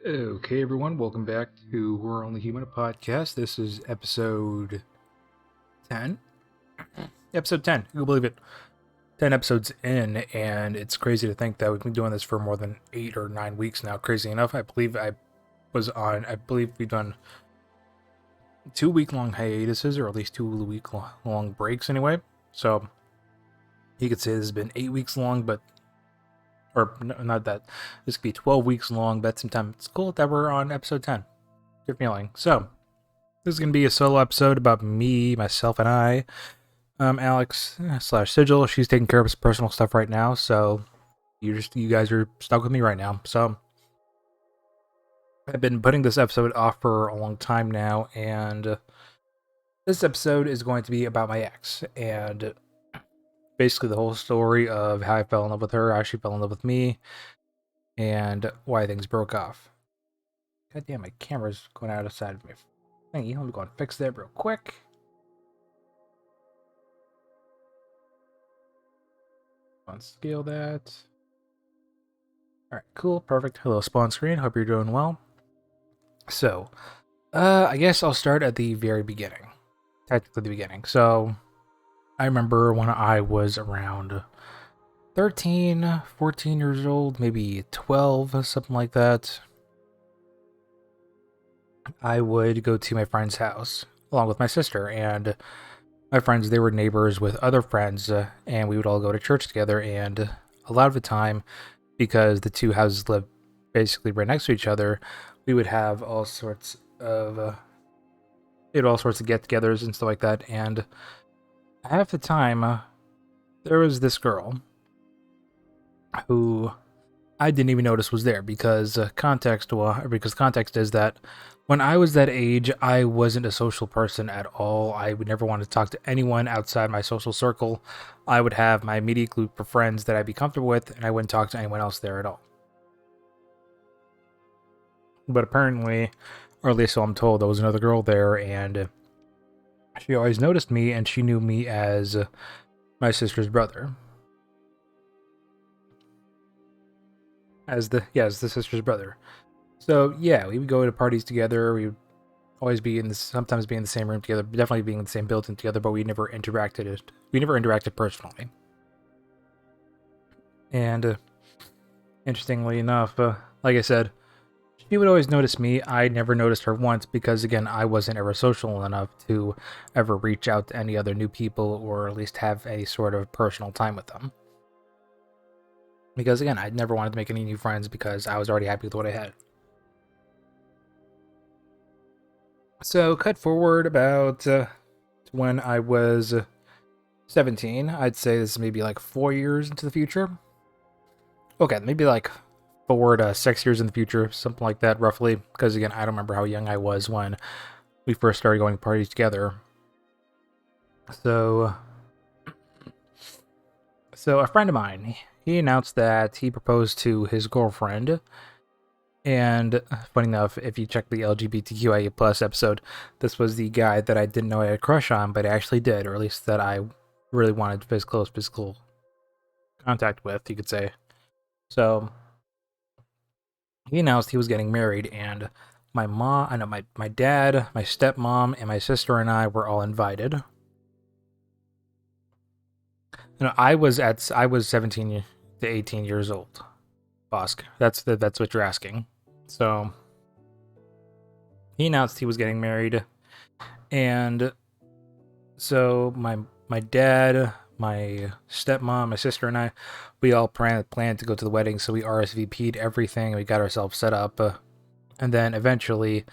Okay, everyone, welcome back to We're Only Human, a podcast. This is episode 10. Episode 10, you can believe it. 10 episodes in, and it's crazy to think that we've been doing this for more than 8 or 9 weeks now. Crazy enough, I believe we've done 2 week long hiatuses, or at least 2 week long breaks anyway. So you could say this has been 8 weeks long, but or no, not that. This could be 12 weeks long, but sometimes it's cool that we're on episode 10. Good feeling. So, this is going to be a solo episode about me, myself, and I. Alex / Sigil, she's taking care of some personal stuff right now, so you guys are stuck with me right now. So, I've been putting this episode off for a long time now, and this episode is going to be about my ex, and basically the whole story of how I fell in love with her, how she fell in love with me, and why things broke off. God damn, my camera's going out of sight of me. Thank you. Let me go and fix that real quick. Scale that. Alright, cool, perfect. Hello, spawn screen. Hope you're doing well. So, I guess I'll start at the very beginning. Technically the beginning. So, I remember when I was around 13, 14 years old, maybe 12, something like that. I would go to my friend's house along with my sister, and my friends, they were neighbors with other friends, and we would all go to church together. And a lot of the time, because the two houses lived basically right next to each other, we would have all sorts of get-togethers and stuff like that. And half the time, there was this girl who I didn't even notice was there, because context is that when I was that age, I wasn't a social person at all. I would never want to talk to anyone outside my social circle. I would have my immediate group of friends that I'd be comfortable with, and I wouldn't talk to anyone else there at all. But apparently, or at least so I'm told, there was another girl there, and she always noticed me, and she knew me as my sister's brother. As the sister's brother. So yeah, we would go to parties together. We would always sometimes be in the same room together, definitely being in the same building together, but we never interacted. We never interacted personally. And interestingly enough, like I said, she would always notice me. I never noticed her once because, again, I wasn't ever social enough to ever reach out to any other new people, or at least have any sort of personal time with them. Because, again, I never wanted to make any new friends because I was already happy with what I had. So, cut forward about when I was 17. I'd say this is maybe like 4 years into the future. Okay, maybe like 4 to 6 years in the future, something like that, roughly. Because, again, I don't remember how young I was when we first started going to parties together. So a friend of mine, he announced that he proposed to his girlfriend. And funny enough, if you check the LGBTQIA plus episode, this was the guy that I didn't know I had a crush on, but I actually did, or at least that I really wanted close physical contact with, you could say. So he announced he was getting married, and my dad, my stepmom, and my sister and I were all invited. I was 17 to 18 years old. Bosk, that's what you're asking. So he announced he was getting married, and so my dad, my stepmom, my sister, and I, we all planned to go to the wedding. So we RSVP'd everything. We got ourselves set up, and then eventually,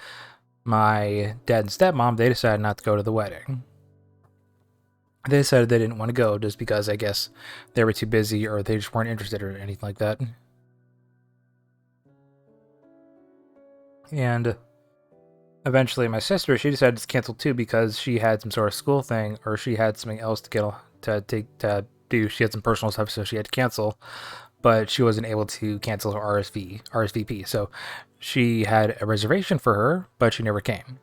my dad and stepmom, they decided not to go to the wedding. They decided they didn't want to go just because, I guess, they were too busy, or they just weren't interested, or anything like that. And eventually my sister, she decided to cancel too, because she had some sort of school thing, or she had something else to do. She had some personal stuff, so she had to cancel, but she wasn't able to cancel her RSVP. So she had a reservation for her, but she never came.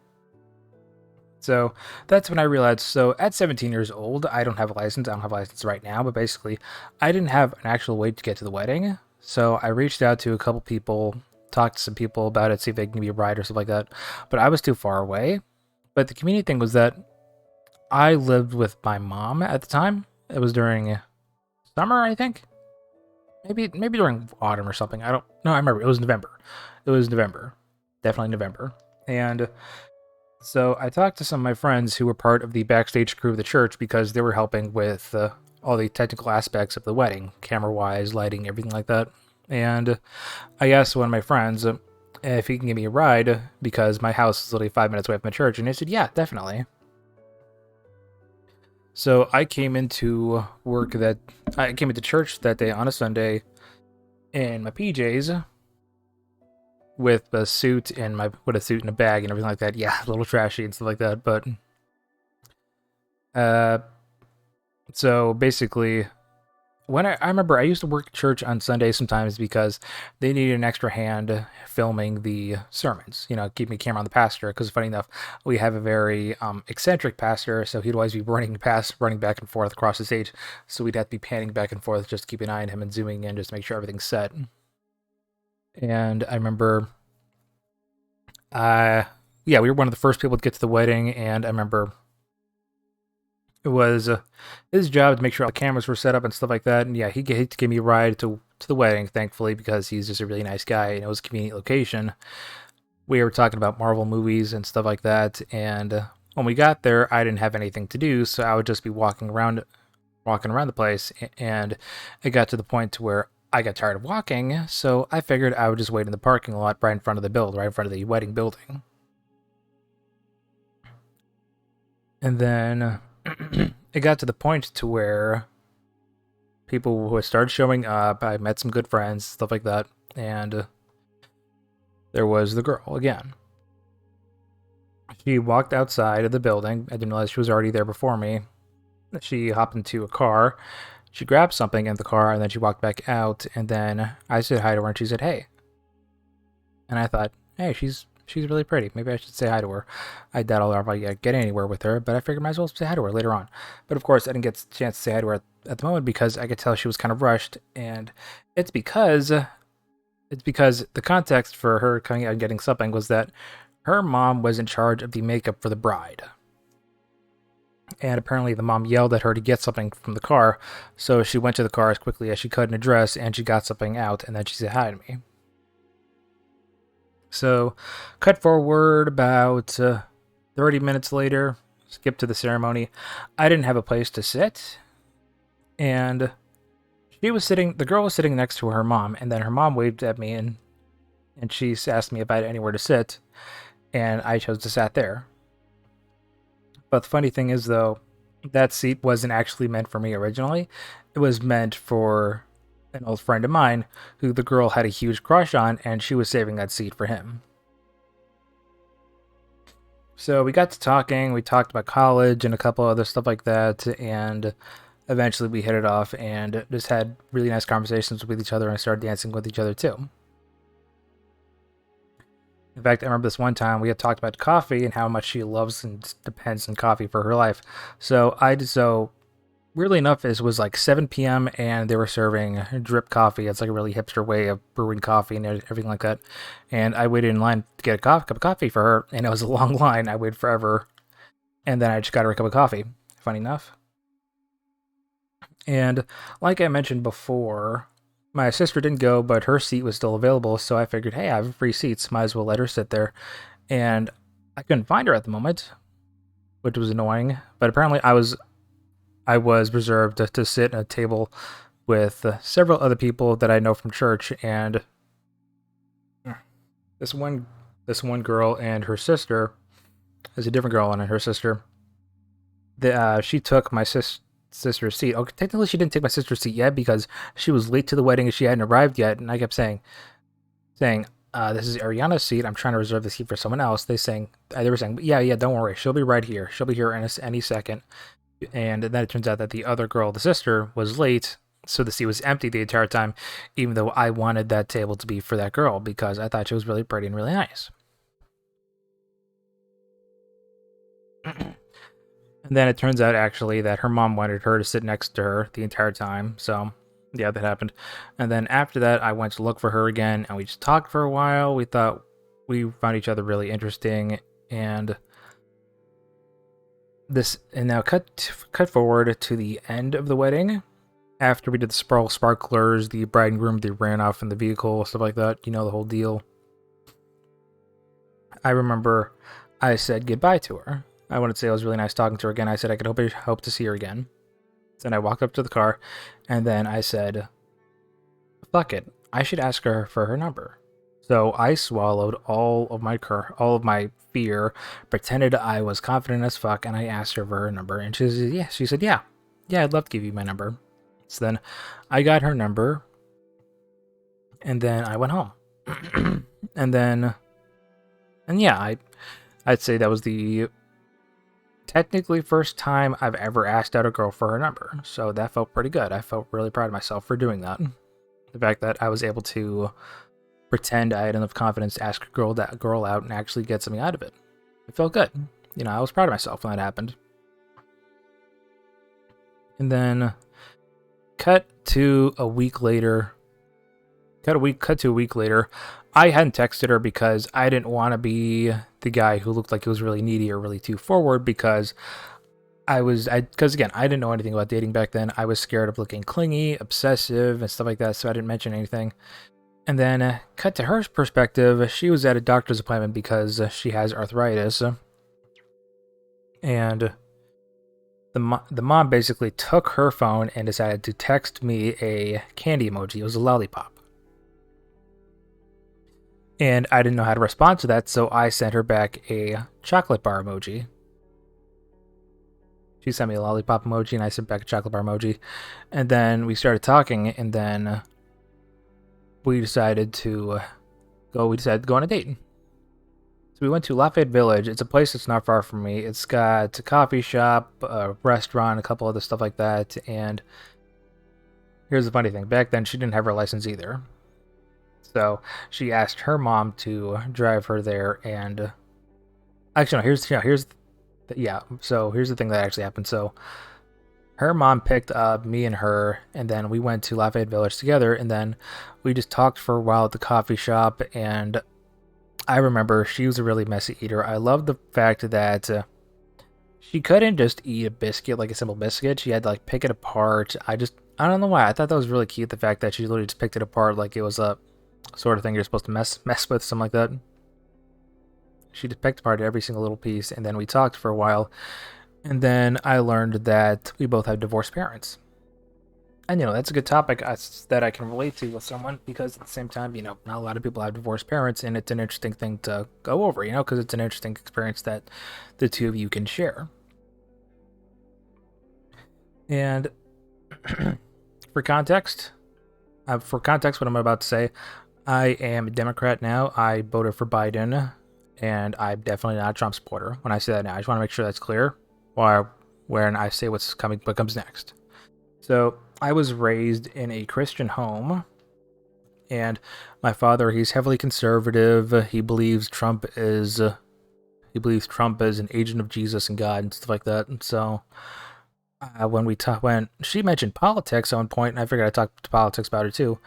So that's when I realized, so at 17 years old, I don't have a license. I don't have a license right now, but basically I didn't have an actual way to get to the wedding. So I reached out to a couple people talk to some people about it, see if they can give me a ride or stuff like that. But I was too far away. But the convenient thing was that I lived with my mom at the time. It was during summer, I think. Maybe during autumn or something. I don't know. I remember it was November. It was November, definitely November. And so I talked to some of my friends who were part of the backstage crew of the church because they were helping with all the technical aspects of the wedding, camera-wise, lighting, everything like that. And I asked one of my friends if he can give me a ride because my house is literally 5 minutes away from the church, and he said, "Yeah, definitely." So I came into church that day on a Sunday in my PJs with a suit and a bag and everything like that. Yeah, a little trashy and stuff like that. But so basically, when I remember I used to work at church on Sundays sometimes because they needed an extra hand filming the sermons, keeping a camera on the pastor. Because funny enough, we have a very eccentric pastor, so he'd always be running back and forth across the stage. So we'd have to be panning back and forth just to keep an eye on him and zooming in just to make sure everything's set. And I remember, we were one of the first people to get to the wedding, and I remember it was his job to make sure all the cameras were set up and stuff like that. And yeah, he gave me a ride to the wedding, thankfully, because he's just a really nice guy and it was a convenient location. We were talking about Marvel movies and stuff like that. And when we got there, I didn't have anything to do, so I would just be walking around the place. And it got to the point to where I got tired of walking, so I figured I would just wait in the parking lot right in front of the wedding building. And then it got to the point to where people who started showing up, I met some good friends, stuff like that, and there was the girl again. She walked outside of the building. I didn't realize she was already there before me. She hopped into a car. She grabbed something in the car, and then she walked back out, and then I said hi to her, and she said, "Hey." And I thought, hey, she's really pretty. Maybe I should say hi to her. I doubt I'll ever get anywhere with her, but I figured I might as well say hi to her later on. But of course, I didn't get a chance to say hi to her at the moment because I could tell she was kind of rushed, and it's because the context for her coming out and getting something was that her mom was in charge of the makeup for the bride. And apparently the mom yelled at her to get something from the car, so she went to the car as quickly as she could in a dress, and she got something out, and then she said hi to me. So, cut forward about 30 minutes later, skip to the ceremony. I didn't have a place to sit, and the girl was sitting next to her mom, and then her mom waved at me, and she asked me if I had anywhere to sit, and I chose to sit there. But the funny thing is, though, that seat wasn't actually meant for me originally. It was meant for an old friend of mine who the girl had a huge crush on, and she was saving that seat for him. So we got to talking. We talked about college and a couple other stuff like that, and eventually we hit it off and just had really nice conversations with each other and started dancing with each other too. In fact, I remember this one time we had talked about coffee and how much she loves and depends on coffee for her life. So weirdly enough, it was like 7 p.m. and they were serving drip coffee. It's like a really hipster way of brewing coffee and everything like that. And I waited in line to get a cup of coffee for her, and it was a long line. I waited forever, and then I just got her a cup of coffee. Funny enough. And like I mentioned before, my sister didn't go, but her seat was still available, so I figured, hey, I have free seats, might as well let her sit there. And I couldn't find her at the moment, which was annoying. But apparently I was reserved to sit at a table with several other people that I know from church, and this one girl and her sister, there's a different girl and her sister, she took my sister's seat. Okay, technically she didn't take my sister's seat yet because she was late to the wedding and she hadn't arrived yet, and I kept saying, this is Ariana's seat. I'm trying to reserve the seat for someone else. They were saying, yeah, don't worry, she'll be right here. She'll be here in any second. And then it turns out that the other girl, the sister, was late, so the seat was empty the entire time, even though I wanted that table to be for that girl because I thought she was really pretty and really nice. And then it turns out actually that her mom wanted her to sit next to her the entire time, so Yeah, that happened. And then after that, I went to look for her again, and we just talked for a while. We thought we found each other really interesting, and now cut forward to the end of the wedding. After we did the sparklers, the bride and groom, they ran off in the vehicle, stuff like that. You know, the whole deal. I remember I said goodbye to her. I wanted to say it was really nice talking to her again. I said I could hope to see her again. Then I walked up to the car, and then I said, fuck it, I should ask her for her number. So I swallowed all of my fear, pretended I was confident as fuck, and I asked her for her number. And she said, yeah. She said, yeah, I'd love to give you my number. So then I got her number, and then I went home. and yeah, I'd say that was the technically first time I've ever asked out a girl for her number. So that felt pretty good. I felt really proud of myself for doing that. The fact that I was able to pretend I had enough confidence to ask a girl out and actually get something out of it. It felt good. You know, I was proud of myself when that happened. And then cut to a week later, I hadn't texted her because I didn't want to be the guy who looked like he was really needy or really too forward, because again, I didn't know anything about dating back then. I was scared of looking clingy, obsessive, and stuff like that, so I didn't mention anything. And then cut to her perspective, she was at a doctor's appointment because she has arthritis. And the mom basically took her phone and decided to text me a candy emoji. It was a lollipop. And I didn't know how to respond to that, so I sent her back a chocolate bar emoji. She sent me a lollipop emoji, and I sent back a chocolate bar emoji. And then we started talking, and then we decided to go on a date. So we went to Lafayette Village. It's a place that's not far from me. It's got a coffee shop, a restaurant, a couple other stuff like that. And here's the funny thing. Back then, she didn't have her license either. So she asked her mom to drive her there, and actually, no, here's the thing that actually happened. So her mom picked up me and her, and then we went to Lafayette Village together, and then we just talked for a while at the coffee shop. And I remember she was a really messy eater. I love the fact that she couldn't just eat a biscuit like a simple biscuit. She had to like pick it apart. I don't know why. I thought that was really cute. The fact that she literally just picked it apart like it was a sort of thing you're supposed to mess with, something like that. She just picked apart every single little piece, and then we talked for a while, and then I learned that we both have divorced parents. And, you know, that's a good topic that I can relate to with someone, because at the same time, you know, not a lot of people have divorced parents, and it's an interesting thing to go over, you know, because it's an interesting experience that the two of you can share. And for context, what I'm about to say, I am a Democrat now. I voted for Biden, and I'm definitely not a Trump supporter. When I say that now, I just want to make sure that's clear when I say what comes next. So I was raised in a Christian home, and my father, he's heavily conservative. He believes Trump is an agent of Jesus and God and stuff like that. And so when she mentioned politics at one point, and I figured I'd talk to politics about it too,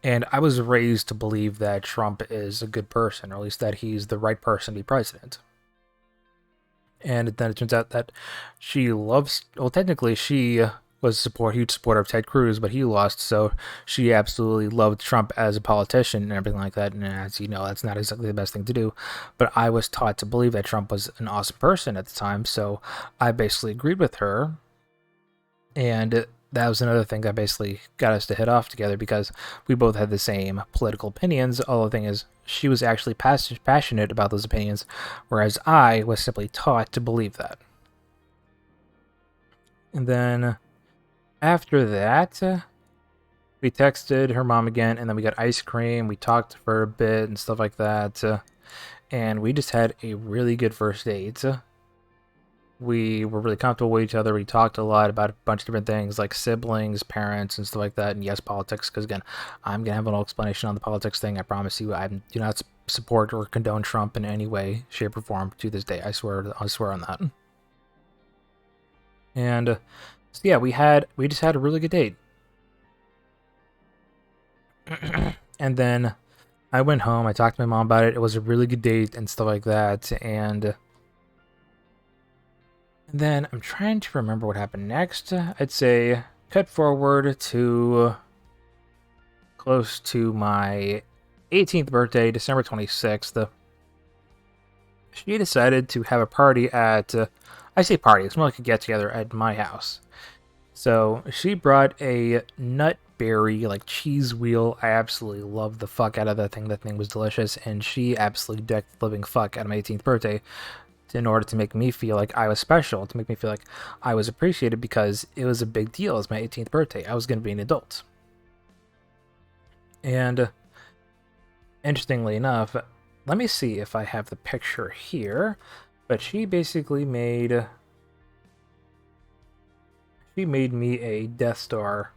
and I was raised to believe that Trump is a good person, or at least that he's the right person to be president. And then it turns out that she was a huge supporter of Ted Cruz, but he lost, so she absolutely loved Trump as a politician and everything like that. And as you know, that's not exactly the best thing to do. But I was taught to believe that Trump was an awesome person at the time, so I basically agreed with her. And that was another thing that basically got us to hit off together, because we both had the same political opinions. All the thing is, she was actually passionate about those opinions, whereas I was simply taught to believe that. And then after that, we texted her mom again, and then we got ice cream. We talked for a bit and stuff like that. And we just had a really good first date. We were really comfortable with each other. We talked a lot about a bunch of different things like siblings, parents, and stuff like that. And yes, politics, because again, I'm going to have an whole explanation on the politics thing. I promise you, I do not support or condone Trump in any way, shape, or form to this day. I swear on that. And so yeah, we just had a really good date. And then I went home. I talked to my mom about it. It was a really good date and stuff like that. And then I'm trying to remember what happened next. I'd say cut forward to close to my 18th birthday, December 26th. She decided to have a party at, I say party, it's more like a get together at my house. So she brought a nutberry, like cheese wheel. I absolutely loved the fuck out of that thing. That thing was delicious. And she absolutely decked the living fuck out of my 18th birthday in order to make me feel like I was special, to make me feel like I was appreciated because it was a big deal. It was my 18th birthday. I was going to be an adult. And interestingly enough, let me see if I have the picture here. But she basically made me a Death Star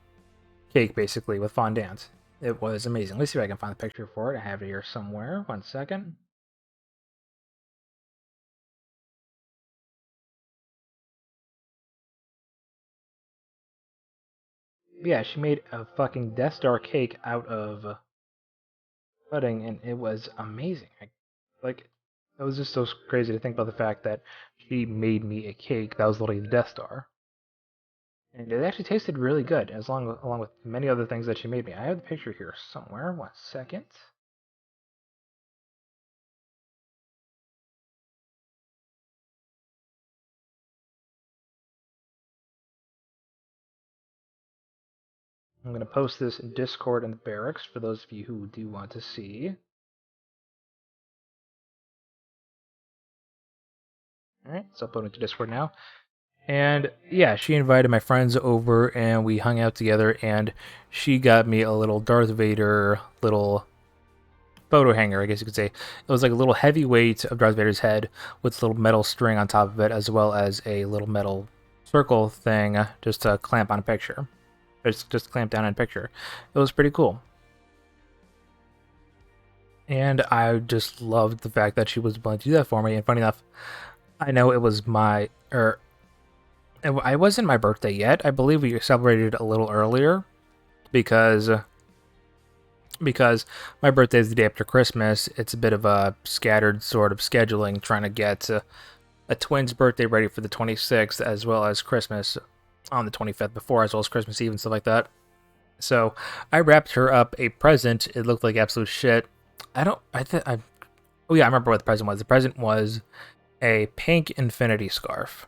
cake, basically, with fondant. It was amazing. Let's see if I can find the picture for it. I have it here somewhere. 1 second. Yeah, she made a fucking Death Star cake out of pudding, and it was amazing. Like, it was just so crazy to think about the fact that she made me a cake that was literally the Death Star. And it actually tasted really good, along with many other things that she made me. I have the picture here somewhere. 1 second. I'm going to post this in Discord in the barracks for those of you who do want to see. Alright, it's uploading to Discord now. And yeah, she invited my friends over and we hung out together, and she got me a little Darth Vader little photo hanger, I guess you could say. It was like a little heavyweight of Darth Vader's head with a little metal string on top of it, as well as a little metal circle thing just to clamp on a picture. Just clamp down on a picture. It was pretty cool. And I just loved the fact that she was willing to do that for me. And funny enough, I know it was I wasn't my birthday yet. I believe we celebrated a little earlier because my birthday is the day after Christmas. It's a bit of a scattered sort of scheduling, trying to get a twin's birthday ready for the 26th, as well as Christmas on the 25th before, as well as Christmas Eve and stuff like that. So I wrapped her up a present. It looked like absolute shit. Oh yeah, I remember what the present was. The present was a pink infinity scarf.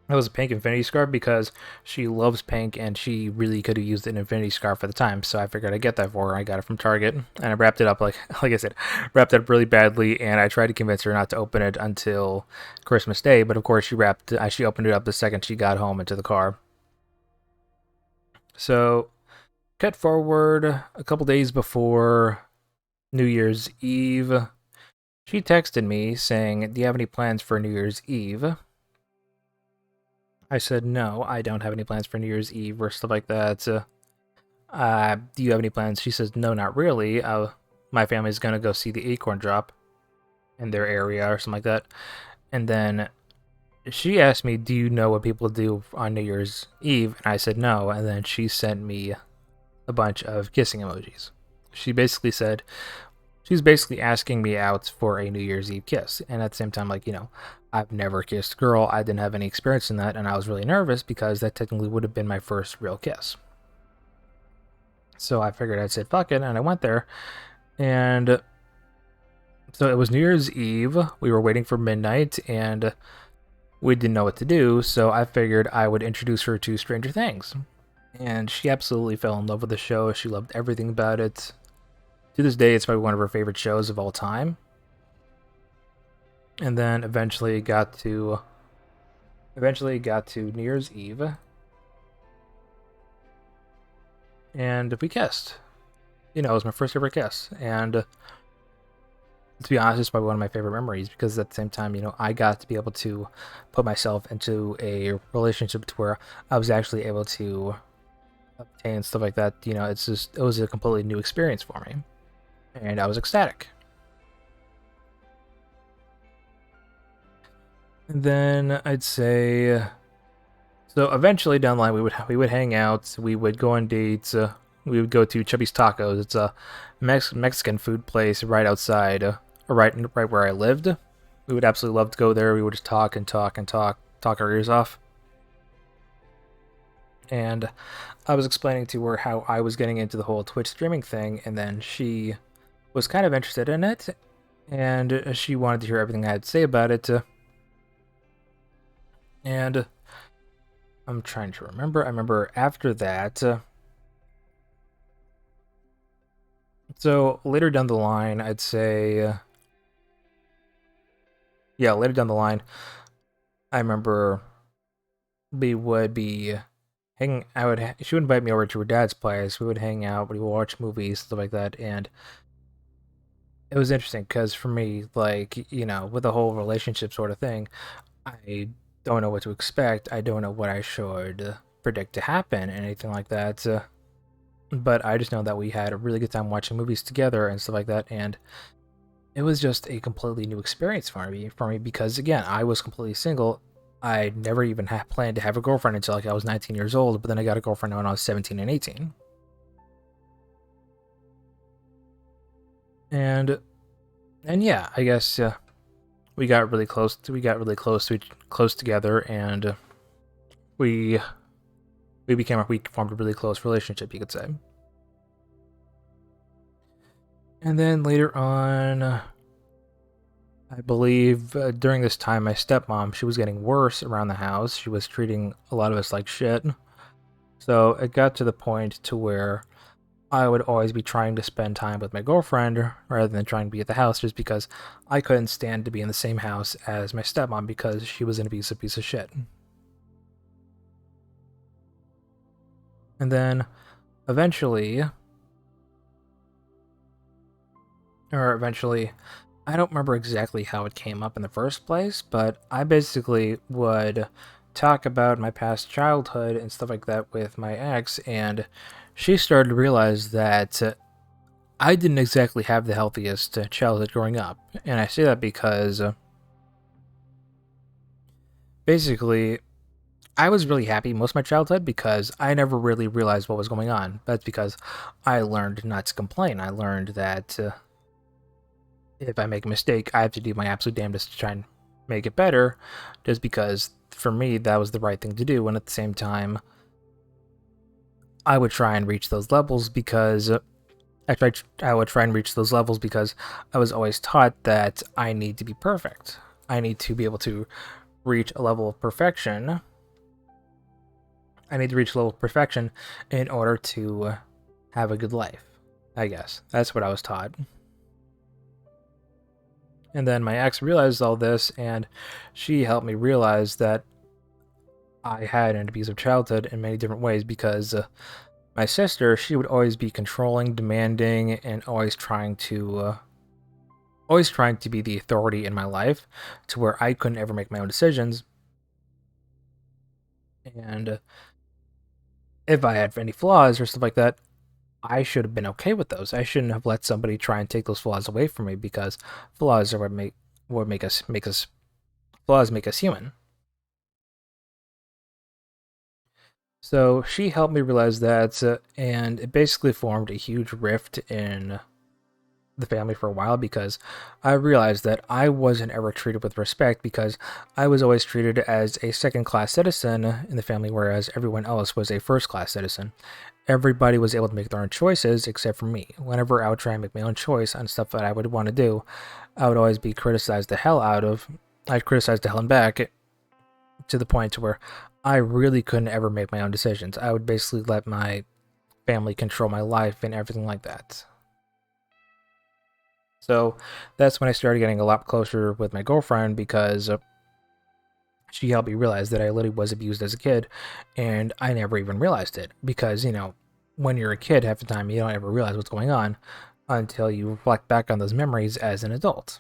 It was a pink infinity scarf because she loves pink and she really could have used an infinity scarf at the time. So I figured I'd get that for her. I got it from Target and I wrapped it up like I said, wrapped it up really badly, and I tried to convince her not to open it until Christmas Day. But of course, she opened it up the second she got home into the car. So cut forward a couple days before New Year's Eve. She texted me saying, "Do you have any plans for New Year's Eve?" I said, "No, I don't have any plans for New Year's Eve or stuff like that. Do you have any plans?" She says, "No, not really. My family's gonna go see the acorn drop in their area or something like that." And then she asked me, "Do you know what people do on New Year's Eve?" And I said, "No." And then she sent me a bunch of kissing emojis. She basically said, she's basically asking me out for a New Year's Eve kiss. And at the same time, like, I've never kissed a girl. I didn't have any experience in that. And I was really nervous because that technically would have been my first real kiss. So I figured I'd say fuck it. And I went there. And so it was New Year's Eve. We were waiting for midnight and we didn't know what to do. So I figured I would introduce her to Stranger Things. And she absolutely fell in love with the show. She loved everything about it. To this day, it's probably one of her favorite shows of all time. And then eventually it got to New Year's Eve, and we kissed. It was my first ever kiss, and to be honest, it's probably one of my favorite memories because at the same time, I got to be able to put myself into a relationship to where I was actually able to obtain stuff like that. It was a completely new experience for me, and I was ecstatic. And then I'd say, so eventually down the line we would hang out, we would go on dates, we would go to Chubby's Tacos. It's a Mexican food place right outside, right where I lived. We would absolutely love to go there. We would just talk and talk and talk our ears off. And I was explaining to her how I was getting into the whole Twitch streaming thing, and then she was kind of interested in it, and she wanted to hear everything I had to say about it. And I'm trying to remember. I remember after that. So later down the line, I'd say, yeah, later down the line, I remember we would be hanging. She would invite me over to her dad's place. We would hang out. We would watch movies, stuff like that, and it was interesting because for me, like, you know, with the whole relationship sort of thing, I don't know what to expect. I don't know what I should predict to happen, anything like that. But I just know that we had a really good time watching movies together and stuff like that, and it was just a completely new experience for me. Because again, I was completely single. I never even had planned to have a girlfriend until like I was 19 years old, but then I got a girlfriend when I was 17 and 18. And yeah, I guess we got really close. We got really close together, and we formed a really close relationship, you could say. And then later on, I believe during this time, my stepmom, she was getting worse around the house. She was treating a lot of us like shit. So it got to the point to where I would always be trying to spend time with my girlfriend rather than trying to be at the house, just because I couldn't stand to be in the same house as my stepmom because she was an abusive piece of shit. And then eventually, I don't remember exactly how it came up in the first place, but I basically would talk about my past childhood and stuff like that with my ex, and she started to realize that I didn't exactly have the healthiest childhood growing up. And I say that because basically I was really happy most of my childhood because I never really realized what was going on. That's because I learned not to complain. I learned that if I make a mistake, I have to do my absolute damnedest to try and make it better, just because for me that was the right thing to do. And at the same time, I would try and reach those levels because I would try and reach those levels because I was always taught that I need to be perfect. I need to be able to reach a level of perfection. I need to reach a level of perfection in order to have a good life. I guess that's what I was taught. And then my ex realized all this, and she helped me realize that I had an abusive childhood in many different ways because my sister, she would always be controlling, demanding, and always trying to be the authority in my life to where I couldn't ever make my own decisions. And if I had any flaws or stuff like that, I should have been okay with those. I shouldn't have let somebody try and take those flaws away from me because flaws are what make us flaws make us human. So she helped me realize that, and it basically formed a huge rift in the family for a while because I realized that I wasn't ever treated with respect because I was always treated as a second-class citizen in the family, whereas everyone else was a first-class citizen. Everybody was able to make their own choices except for me. Whenever I would try and make my own choice on stuff that I would want to do, I would always be criticized the hell out of. I'd criticize the hell and back to the point to where I really couldn't ever make my own decisions. I would basically let my family control my life and everything like that. So that's when I started getting a lot closer with my girlfriend because she helped me realize that I literally was abused as a kid, and I never even realized it because, you know, when you're a kid, half the time you don't ever realize what's going on until you reflect back on those memories as an adult.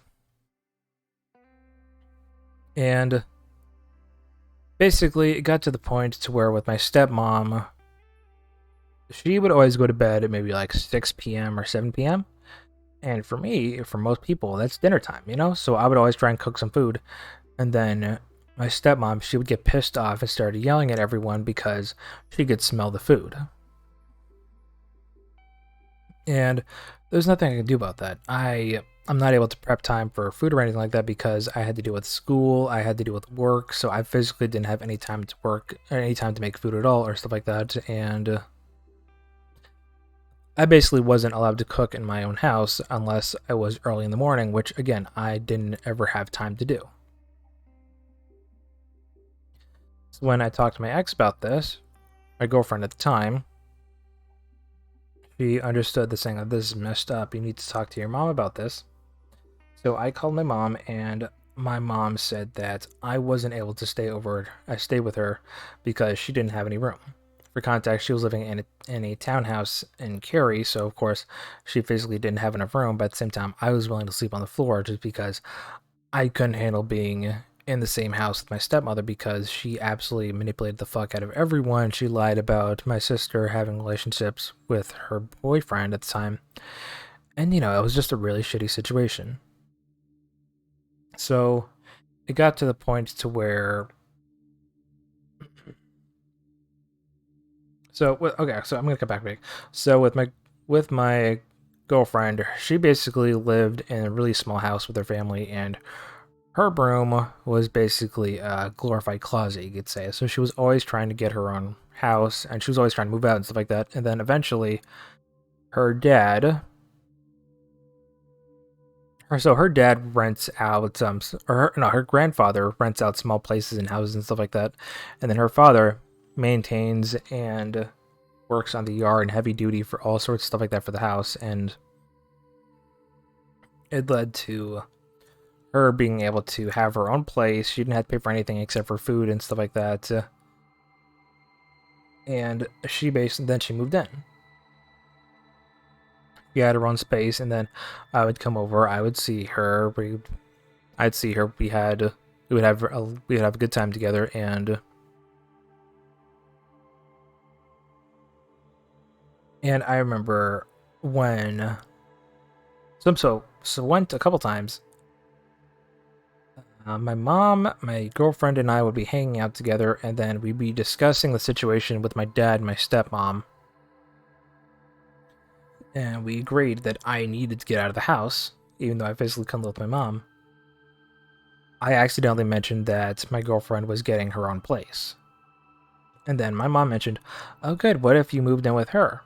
And basically, it got to the point to where with my stepmom, she would always go to bed at maybe like 6 p.m. or 7 p.m. And for me, for most people, that's dinner time, you know? So I would always try and cook some food. And then my stepmom, she would get pissed off and started yelling at everyone because she could smell the food. And there's nothing I can do about that. I'm not able to prep time for food or anything like that because I had to deal with school, I had to deal with work, so I physically didn't have any time to work or any time to make food at all or stuff like that. And I basically wasn't allowed to cook in my own house unless I was early in the morning, which again, I didn't ever have time to do. So when I talked to my ex about this, my girlfriend at the time, she understood the saying that this is messed up. You need to talk to your mom about this. So I called my mom, and my mom said that I wasn't able to stay over. I stayed with her because she didn't have any room. For context, she was living in a townhouse in Cary, so of course she physically didn't have enough room. But at the same time, I was willing to sleep on the floor just because I couldn't handle being in the same house with my stepmother because she absolutely manipulated the fuck out of everyone. She lied about my sister having relationships with her boyfriend at the time. And, it was just a really shitty situation. So it got to the point to where. So okay, so I'm gonna come back. So with my girlfriend, she basically lived in a really small house with her family, and her room was basically a glorified closet, you could say. So she was always trying to get her own house, and she was always trying to move out and stuff like that. And then eventually, her dad. So her dad rents out her grandfather rents out small places and houses and stuff like that, and then her father maintains and works on the yard and heavy duty for all sorts of stuff like that for the house, and it led to her being able to have her own place. She didn't have to pay for anything except for food and stuff like that, and then she moved in. She had her own space, and then I would come over. I would see her. I'd see her. We would have a good time together, and I remember when went a couple times. My mom, my girlfriend, and I would be hanging out together, and then we'd be discussing the situation with my dad and my stepmom. And we agreed that I needed to get out of the house, even though I physically couldn't live with my mom. I accidentally mentioned that my girlfriend was getting her own place. And then my mom mentioned, oh good, what if you moved in with her?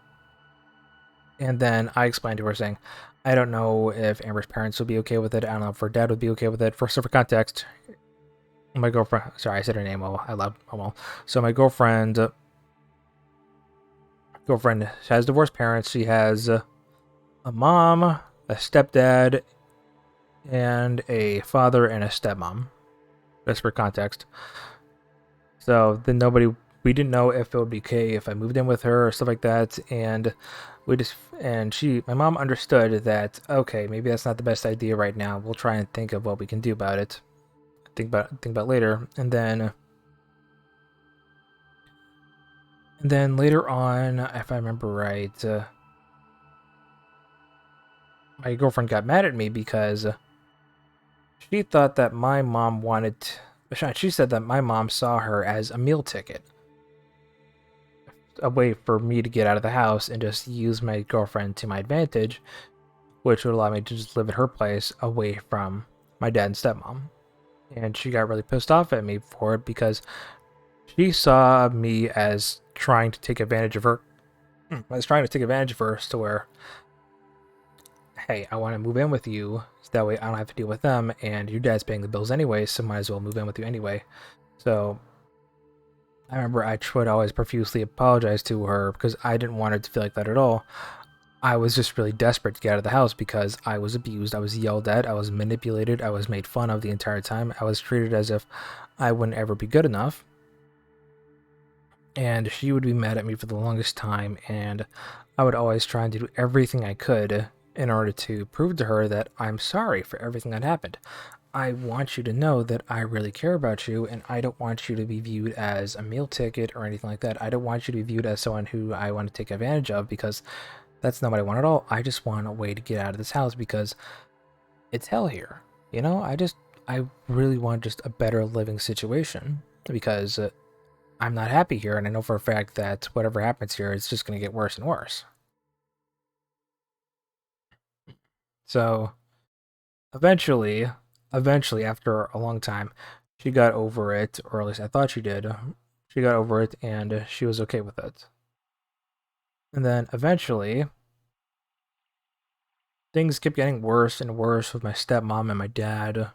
And then I explained to her saying, I don't know if Amber's parents would be okay with it. I don't know if her dad would be okay with it. For context, my girlfriend, sorry, I said her name. So my girlfriend has divorced parents. She has a mom, a stepdad, and a father and a stepmom. That's for context. So then we didn't know if it would be okay if I moved in with her or stuff like that. And my mom understood that, okay, maybe that's not the best idea right now. We'll try and think of what we can do about it. Think about later. And then later on, if I remember right, my girlfriend got mad at me because she thought that my mom she said that my mom saw her as a meal ticket, a way for me to get out of the house and just use my girlfriend to my advantage, which would allow me to just live at her place away from my dad and stepmom. And she got really pissed off at me for it because she saw me as trying to take advantage of her. I was trying to take advantage of her to where, hey, I want to move in with you, so that way I don't have to deal with them, and your dad's paying the bills anyway, so might as well move in with you anyway. So I remember I would always profusely apologize to her because I didn't want her to feel like that at all. I was just really desperate to get out of the house because I was abused, I was yelled at, I was manipulated, I was made fun of the entire time. I was treated as if I wouldn't ever be good enough. And she would be mad at me for the longest time, and I would always try and do everything I could in order to prove to her that I'm sorry for everything that happened. I want you to know that I really care about you, and I don't want you to be viewed as a meal ticket or anything like that. I don't want you to be viewed as someone who I want to take advantage of, because that's not what I want at all. I just want a way to get out of this house because it's hell here. I really want just a better living situation because I'm not happy here, and I know for a fact that whatever happens here is just going to get worse and worse. So eventually, after a long time, she got over it, or at least I thought she did. She got over it and she was okay with it. And then eventually, things kept getting worse and worse with my stepmom and my dad.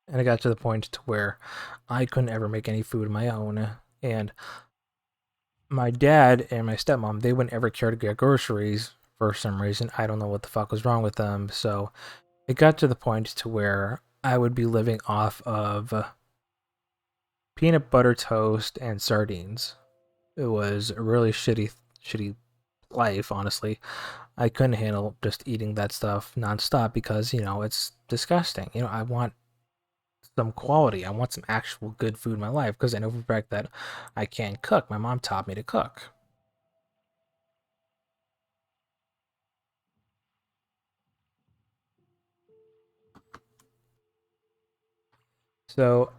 And it got to the point to where I couldn't ever make any food of my own. And my dad and my stepmom, they wouldn't ever care to get groceries for some reason. I don't know what the fuck was wrong with them. So it got to the point to where I would be living off of peanut butter toast and sardines. It was a really shitty life, honestly. I couldn't handle just eating that stuff nonstop because, it's disgusting. I want some quality. I want some actual good food in my life because I know for a fact that I can't cook. My mom taught me to cook. So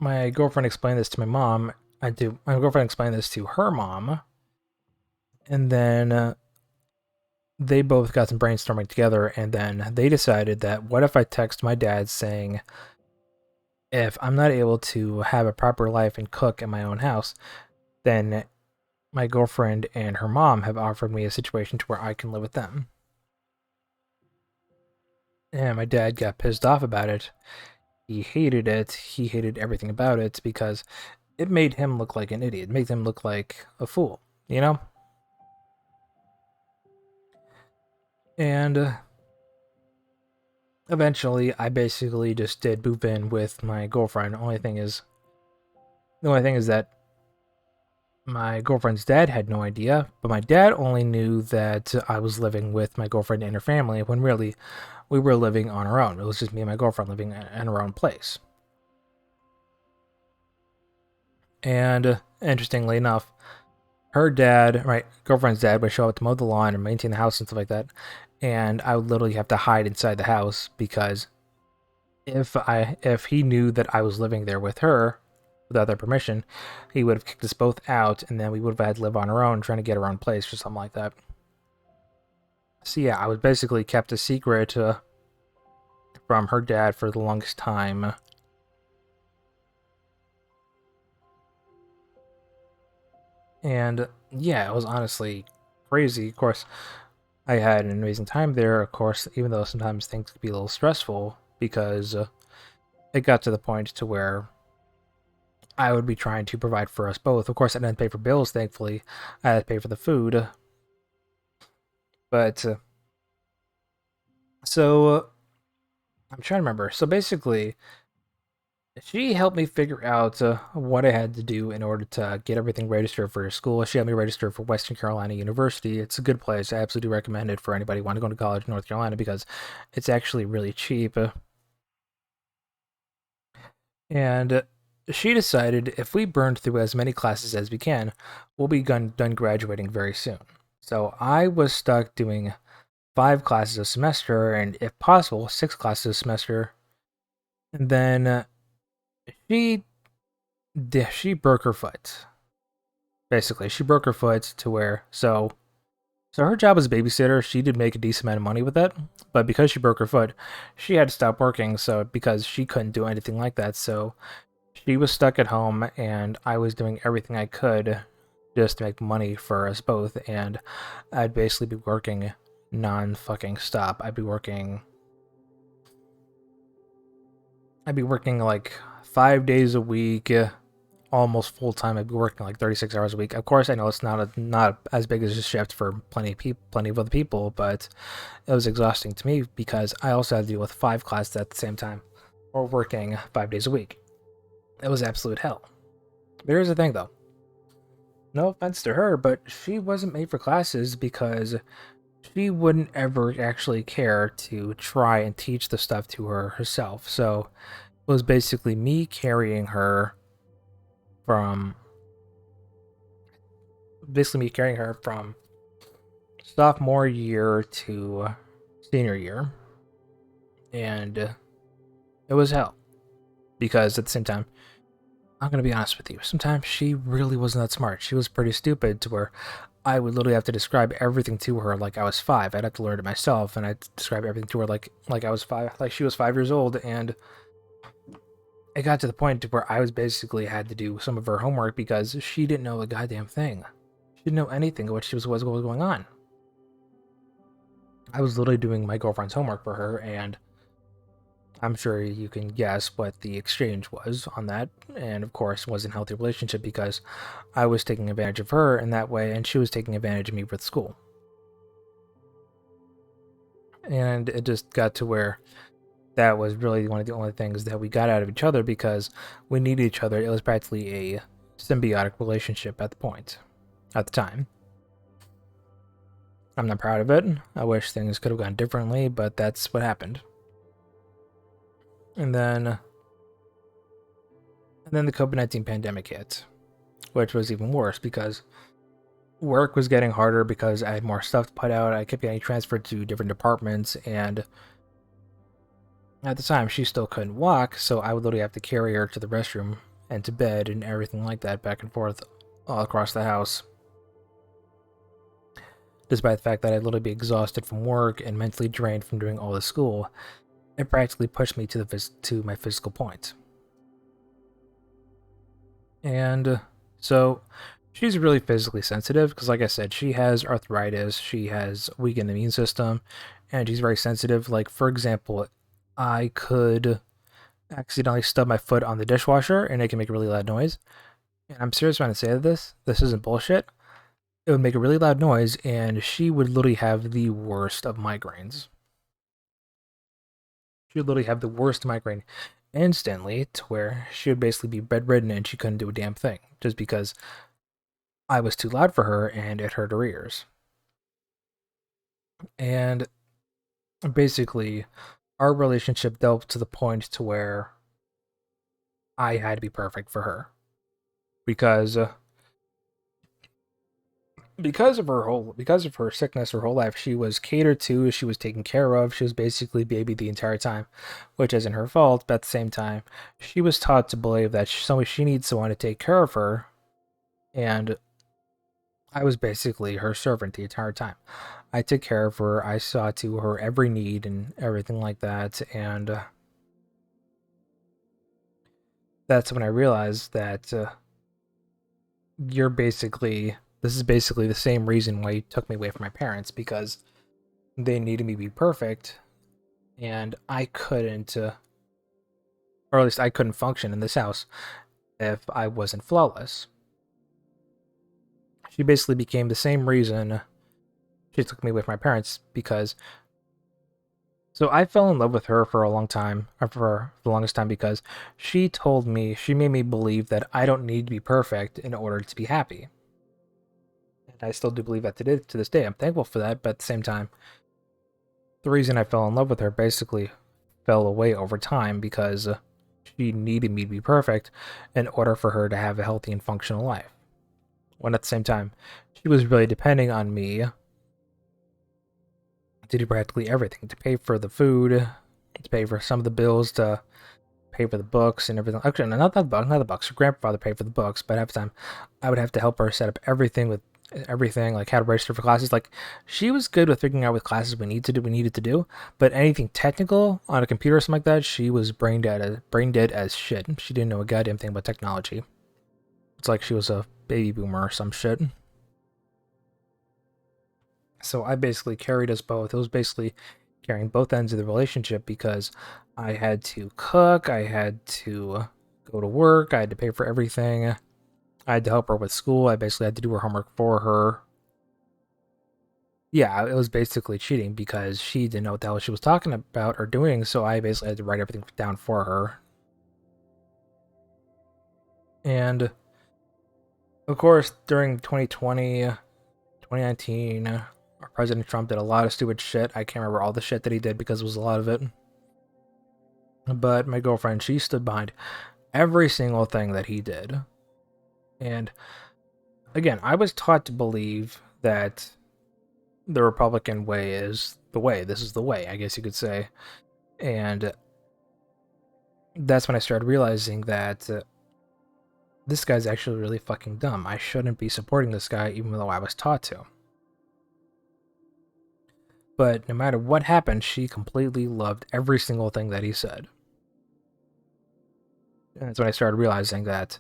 my girlfriend explained this to my mom. My girlfriend explained this to her mom, and then they both got some brainstorming together, and then they decided that what if I text my dad saying, if I'm not able to have a proper life and cook in my own house, then my girlfriend and her mom have offered me a situation to where I can live with them. And my dad got pissed off about it. He hated it. He hated everything about it because it made him look like an idiot. It made him look like a fool, you know? And eventually, I basically just did move in with my girlfriend. The only thing is that my girlfriend's dad had no idea, but my dad only knew that I was living with my girlfriend and her family when really we were living on our own. It was just me and my girlfriend living in our own place. And interestingly enough, her dad, my girlfriend's dad, would show up to mow the lawn and maintain the house and stuff like that. And I would literally have to hide inside the house because if he knew that I was living there with her without their permission, he would have kicked us both out, and then we would have had to live on our own, trying to get our own place or something like that. So yeah, I was basically kept a secret from her dad for the longest time. And yeah, it was honestly crazy. Of course, I had an amazing time there, of course, even though sometimes things could be a little stressful because it got to the point to where I would be trying to provide for us both. Of course, I didn't pay for bills, thankfully. I had to pay for the food. But, so, I'm trying to remember. So basically, she helped me figure out what I had to do in order to get everything registered for school. She had me registered for Western Carolina University. It's a good place. I absolutely recommend it for anybody who want to go to college in North Carolina because it's actually really cheap. And she decided if we burn through as many classes as we can, we'll be done graduating very soon. So I was stuck doing 5 classes a semester, and if possible, 6 classes a semester. And then she she broke her foot. Basically, she broke her foot to where so her job as a babysitter, she did make a decent amount of money with it, but because she broke her foot, she had to stop working. So because she couldn't do anything like that, so she was stuck at home, and I was doing everything I could just to make money for us both. And I'd basically be working non-fucking stop. I'd be working like 5 days a week, almost full time. I'd be working like 36 hours a week. Of course, I know it's not as big as a shift for plenty of other people, but it was exhausting to me because I also had to deal with 5 classes at the same time, or working 5 days a week. It was absolute hell. But here's the thing, though. No offense to her, but she wasn't made for classes because she wouldn't ever actually care to try and teach the stuff to her herself. So it was basically me carrying her from sophomore year to senior year. And it was hell. Because at the same time, I'm going to be honest with you, sometimes she really wasn't that smart. She was pretty stupid to where I would literally have to describe everything to her like I was 5. I'd have to learn it myself, and I'd describe everything to her like I was 5, like she was 5 years old. And it got to the point where I was basically had to do some of her homework because she didn't know a goddamn thing. She didn't know anything of what was going on. I was literally doing my girlfriend's homework for her, and I'm sure you can guess what the exchange was on that. And of course, it wasn't a healthy relationship because I was taking advantage of her in that way, and she was taking advantage of me with school. And it just got to where that was really one of the only things that we got out of each other because we needed each other. It was practically a symbiotic relationship at the time. I'm not proud of it. I wish things could have gone differently, but that's what happened. And then the COVID-19 pandemic hit, which was even worse because work was getting harder because I had more stuff to put out. I kept getting transferred to different departments, and at the time she still couldn't walk, so I would literally have to carry her to the restroom and to bed and everything like that, back and forth all across the house. Despite the fact that I'd literally be exhausted from work and mentally drained from doing all the school, it practically pushed me to my physical point. And so she's really physically sensitive because, like I said, she has arthritis, she has weakened immune system, and she's very sensitive. Like, for example, I could accidentally stub my foot on the dishwasher and it can make a really loud noise. And I'm serious when I say this. This isn't bullshit. It would make a really loud noise, and she would literally have the worst of migraines. She would literally have the worst migraine instantly, to where she would basically be bedridden and she couldn't do a damn thing just because I was too loud for her and it hurt her ears. And basically, our relationship developed to the point to where I had to be perfect for her because because of her sickness her whole life, she was catered to, she was taken care of, she was basically babied the entire time, which isn't her fault, but at the same time she was taught to believe that she needs someone to take care of her, and I was basically her servant the entire time. I took care of her, I saw to her every need and everything like that, and that's when I realized that this is basically the same reason why you took me away from my parents, because they needed me to be perfect, and I couldn't, or at least I couldn't function in this house if I wasn't flawless. She basically became the same reason she took me away from my parents, because so I fell in love with her for a long time, or for the longest time, because she made me believe that I don't need to be perfect in order to be happy. And I still do believe that to this day. I'm thankful for that, but at the same time, the reason I fell in love with her basically fell away over time because she needed me to be perfect in order for her to have a healthy and functional life. When at the same time, she was really depending on me to do practically everything, to pay for the food, to pay for some of the bills, to pay for the books and everything. Actually, not the books. Her grandfather paid for the books, but half the time I would have to help her set up everything with everything, like how to register for classes. Like, she was good with figuring out what classes we needed to do, but anything technical on a computer or something like that, she was brain dead as shit. She didn't know a goddamn thing about technology. It's like she was a baby boomer or some shit. So I basically carried us both. It was basically carrying both ends of the relationship because I had to cook, I had to go to work, I had to pay for everything. I had to help her with school. I basically had to do her homework for her. Yeah, it was basically cheating because she didn't know what the hell she was talking about or doing, so I basically had to write everything down for her. And of course, during 2020, 2019, President Trump did a lot of stupid shit. I can't remember all the shit that he did because it was a lot of it. But my girlfriend, she stood behind every single thing that he did. And again, I was taught to believe that the Republican way is the way. This is the way, I guess you could say. And that's when I started realizing that this guy's actually really fucking dumb. I shouldn't be supporting this guy even though I was taught to. But no matter what happened, she completely loved every single thing that he said. And that's when I started realizing that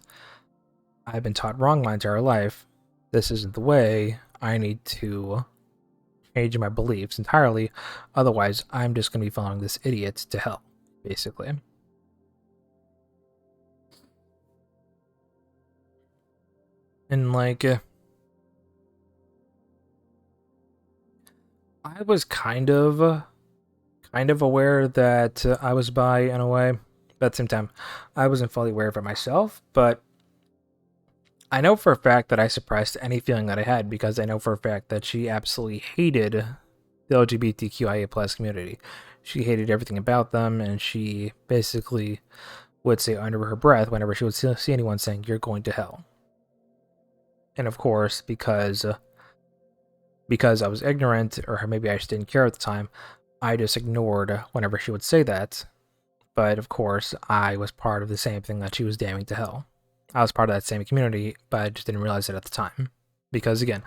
I've been taught wrong my entire life. This isn't the way. I need to change my beliefs entirely. Otherwise, I'm just going to be following this idiot to hell, basically. And like, I was kind of aware that I was bi in a way, but at the same time, I wasn't fully aware of it myself. But I know for a fact that I suppressed any feeling that I had because I know for a fact that she absolutely hated the LGBTQIA plus community. She hated everything about them, and she basically would say under her breath whenever she would see anyone saying, "You're going to hell." And of course, because I was ignorant, or maybe I just didn't care at the time, I just ignored whenever she would say that. But of course, I was part of the same thing that she was damning to hell. I was part of that same community, but I just didn't realize it at the time. Because again,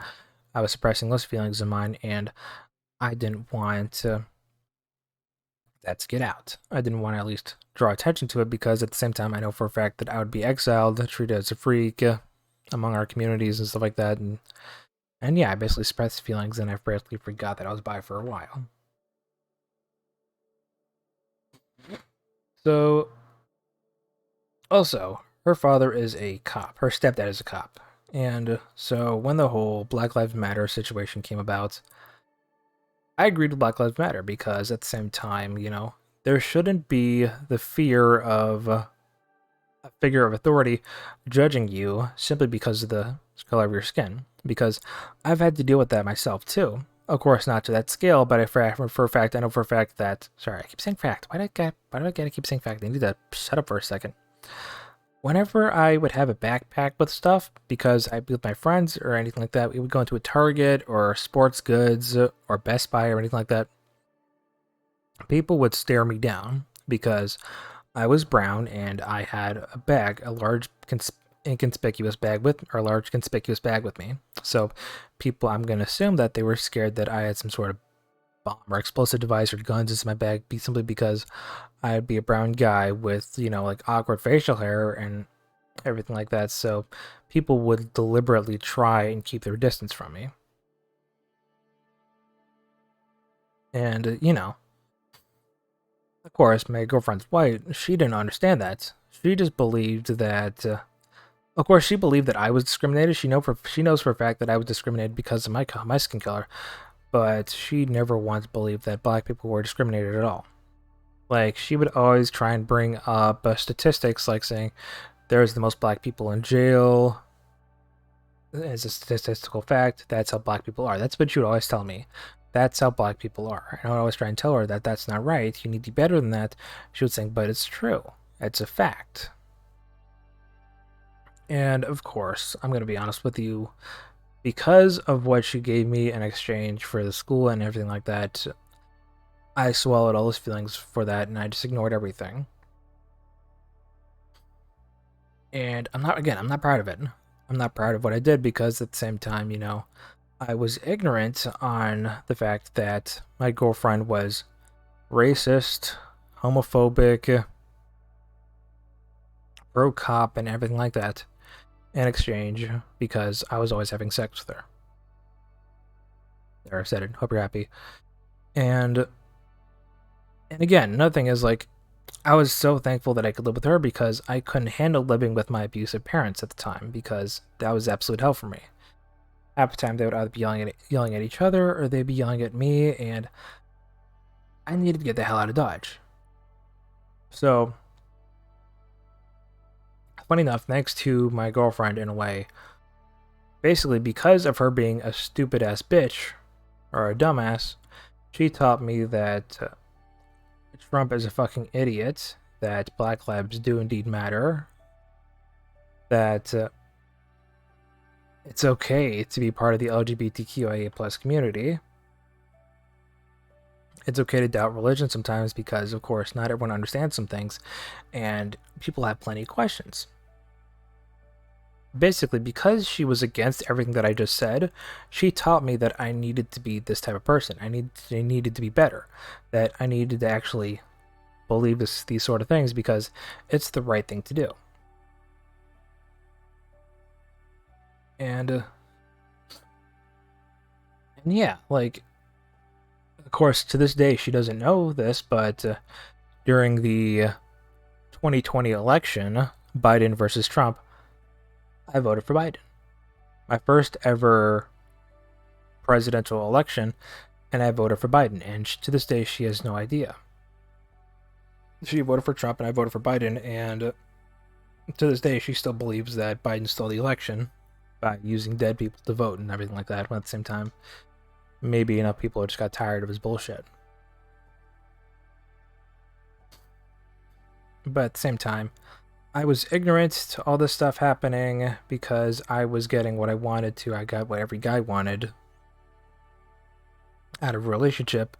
I was suppressing those feelings of mine, and I didn't want that to get out. I didn't want to at least draw attention to it, because at the same time, I know for a fact that I would be exiled, treated as a freak among our communities and stuff like that. And yeah, I basically suppressed feelings, and I basically forgot that I was bi for a while. So, also, her father is a cop. Her stepdad is a cop. And so when the whole Black Lives Matter situation came about, I agreed with Black Lives Matter because at the same time, there shouldn't be the fear of a figure of authority judging you simply because of the color of your skin. Because I've had to deal with that myself too. Of course, not to that scale, but for a fact, I know for a fact that. Sorry, I keep saying fact. Why do I gotta keep saying fact? I need to shut up for a second. Whenever I would have a backpack with stuff, because I'd be with my friends or anything like that, we would go into a Target or Sports Goods or Best Buy or anything like that. People would stare me down because I was brown and I had a bag, a large conspicuous bag with me. So people, I'm going to assume that they were scared that I had some sort of bomb or explosive device or guns in my bag, simply because I'd be a brown guy with, like awkward facial hair and everything like that. So people would deliberately try and keep their distance from me. And, of course, my girlfriend's white. She didn't understand that. She just believed that, of course, she believed that I was discriminated. She knows for a fact that I was discriminated because of my skin color. But she never once believed that black people were discriminated at all. Like, she would always try and bring up statistics, like saying there's the most black people in jail. As a statistical fact, that's how black people are. That's what she would always tell me. That's how black people are. And I would always try and tell her that that's not right. You need to be better than that. She would say, but it's true. It's a fact. And of course, I'm going to be honest with you, because of what she gave me in exchange for the school and everything like that, I swallowed all those feelings for that, and I just ignored everything. And I'm not proud of it. I'm not proud of what I did, because at the same time, I was ignorant on the fact that my girlfriend was racist, homophobic, pro-cop, and everything like that in exchange, because I was always having sex with her. There, I said it. Hope you're happy. And again, another thing is, like, I was so thankful that I could live with her, because I couldn't handle living with my abusive parents at the time, because that was absolute hell for me. Half the time they would either be yelling at each other, or they'd be yelling at me, and I needed to get the hell out of Dodge. So, funny enough, thanks to my girlfriend in a way, basically because of her being a stupid ass bitch, or a dumbass, she taught me that Trump is a fucking idiot, that black lives do indeed matter, that it's okay to be part of the LGBTQIA plus community. It's okay to doubt religion sometimes, because, of course, not everyone understands some things, and people have plenty of questions. basically, because she was against everything that I just said, she taught me that I needed to be this type of person. I needed to be better. That I needed to actually believe these sort of things because it's the right thing to do. And and yeah, like, of course, to this day she doesn't know this, but during the 2020 election, Biden versus Trump, I voted for Biden. My first ever presidential election, and I voted for Biden. And to this day, she has no idea. She voted for Trump, and I voted for Biden. And to this day, she still believes that Biden stole the election by using dead people to vote and everything like that. But at the same time, maybe enough people just got tired of his bullshit. But at the same time, I was ignorant to all this stuff happening because I was getting what I wanted to. I got what every guy wanted out of a relationship,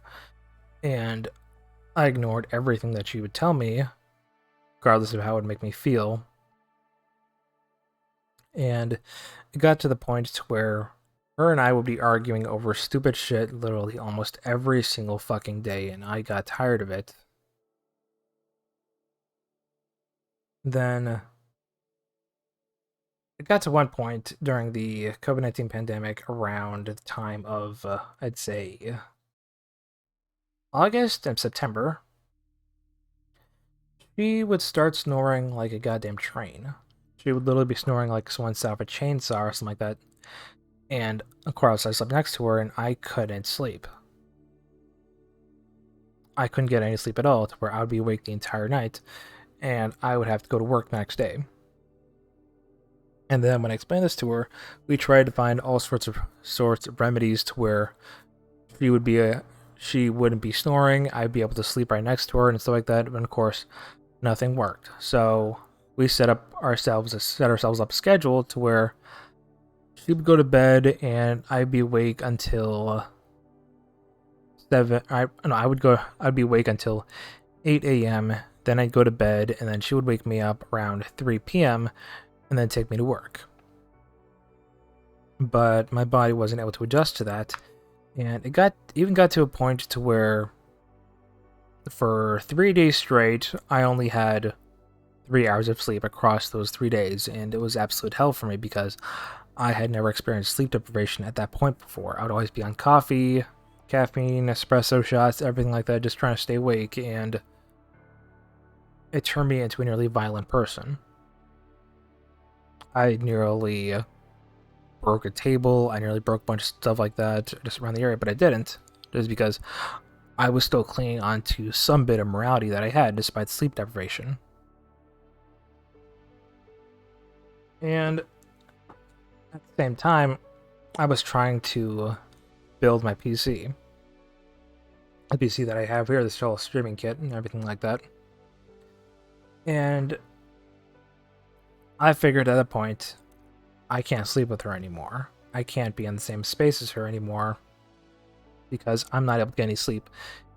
and I ignored everything that she would tell me, regardless of how it would make me feel. And it got to the point to where her and I would be arguing over stupid shit literally almost every single fucking day, and I got tired of it. Then it got to one point during the COVID-19 pandemic around the time of, I'd say, August and September. She would start snoring like a goddamn train. She would literally be snoring like someone set off a chainsaw or something like that. And of course, I slept next to her and I couldn't sleep. I couldn't get any sleep at all, to where I would be awake the entire night and I would have to go to work the next day. And then when I explained this to her, we tried to find all sorts of remedies to where she wouldn't be snoring, I'd be able to sleep right next to her and stuff like that. But of course, nothing worked. So we set ourselves up a schedule to where she would go to bed and I'd be awake until 7. I'd be awake until 8 a.m. Then I'd go to bed, and then she would wake me up around 3 p.m. and then take me to work. But my body wasn't able to adjust to that, and it got to a point to where for 3 days straight, I only had 3 hours of sleep across those 3 days, and it was absolute hell for me because I had never experienced sleep deprivation at that point before. I would always be on coffee, caffeine, espresso shots, everything like that, just trying to stay awake, and it turned me into a nearly violent person. I nearly broke a table, I nearly broke a bunch of stuff like that just around the area, but I didn't, just because I was still clinging on to some bit of morality that I had despite sleep deprivation. And at the same time, I was trying to build my PC. The PC that I have here, this whole streaming kit and everything like that. And I figured at that point, I can't sleep with her anymore. I can't be in the same space as her anymore because I'm not able to get any sleep,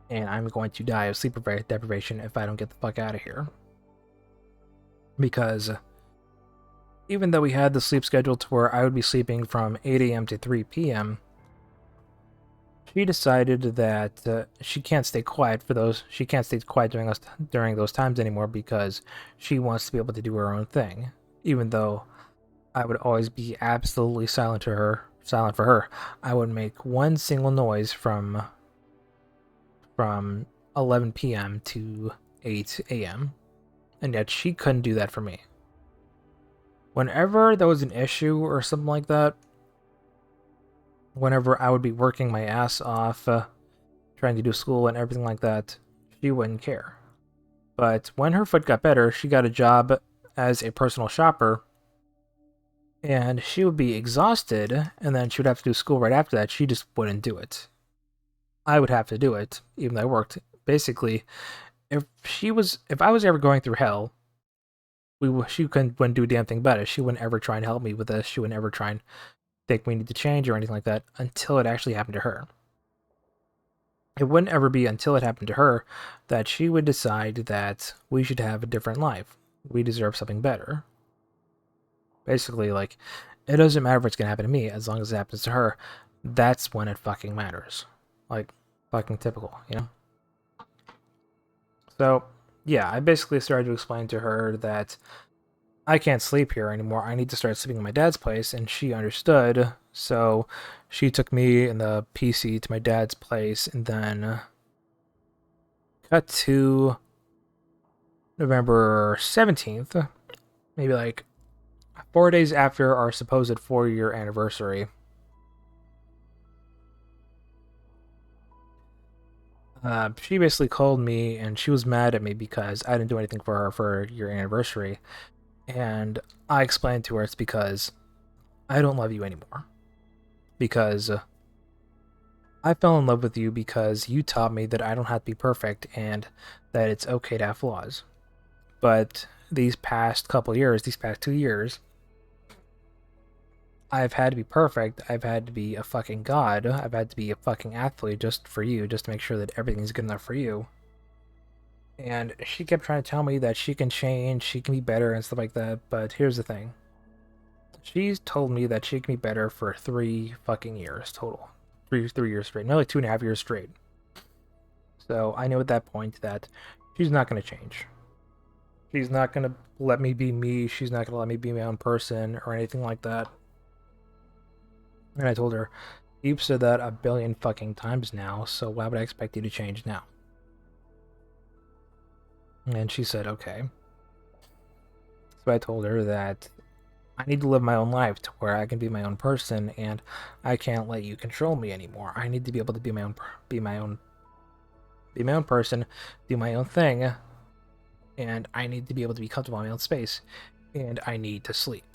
and I'm going to die of sleep deprivation if I don't get the fuck out of here. Because even though we had the sleep schedule to where I would be sleeping from 8 a.m. to 3 p.m., she decided that she can't stay quiet during those times anymore because she wants to be able to do her own thing. Even though I would always be absolutely silent for her. I would make one single noise from 11 p.m. to 8 a.m. and yet she couldn't do that for me. Whenever there was an issue or something like that, whenever I would be working my ass off, trying to do school and everything like that, she wouldn't care. But when her foot got better, she got a job as a personal shopper, and she would be exhausted, and then she would have to do school right after that. She just wouldn't do it. I would have to do it, even though I worked. Basically, if I was ever going through hell, she wouldn't do a damn thing about it. She wouldn't ever try and help me with this. She wouldn't ever try and think we need to change or anything like that until it actually happened to her. It wouldn't ever be until it happened to her that she would decide that we should have a different life. We deserve something better. Basically, like, it doesn't matter if it's gonna happen to me, as long as it happens to her. That's when it fucking matters. Like, fucking typical, you know? So, yeah, I basically started to explain to her that I can't sleep here anymore. I need to start sleeping in my dad's place, and she understood. So, she took me and the PC to my dad's place, and then cut to November 17th, maybe like 4 days after our supposed 4-year anniversary. She basically called me and she was mad at me because I didn't do anything for her for your anniversary. And I explained to her it's because I don't love you anymore. Because I fell in love with you because you taught me that I don't have to be perfect and that it's okay to have flaws. But these past couple years, these past 2 years, I've had to be perfect. I've had to be a fucking god. I've had to be a fucking athlete just for you, just to make sure that everything's good enough for you. And she kept trying to tell me that she can change, she can be better and stuff like that. But here's the thing. She's told me that she can be better for 3 fucking years total. Three years straight. No, like 2.5 years straight. So I know at that point that she's not going to change. She's not going to let me be me. She's not going to let me be my own person or anything like that. And I told her, you've said that a billion fucking times now, so why would I expect you to change now? And she said, okay. So I told her that I need to live my own life to where I can be my own person, and I can't let you control me anymore. I need to be able to be my own person, do my own thing, and I need to be able to be comfortable in my own space, and I need to sleep.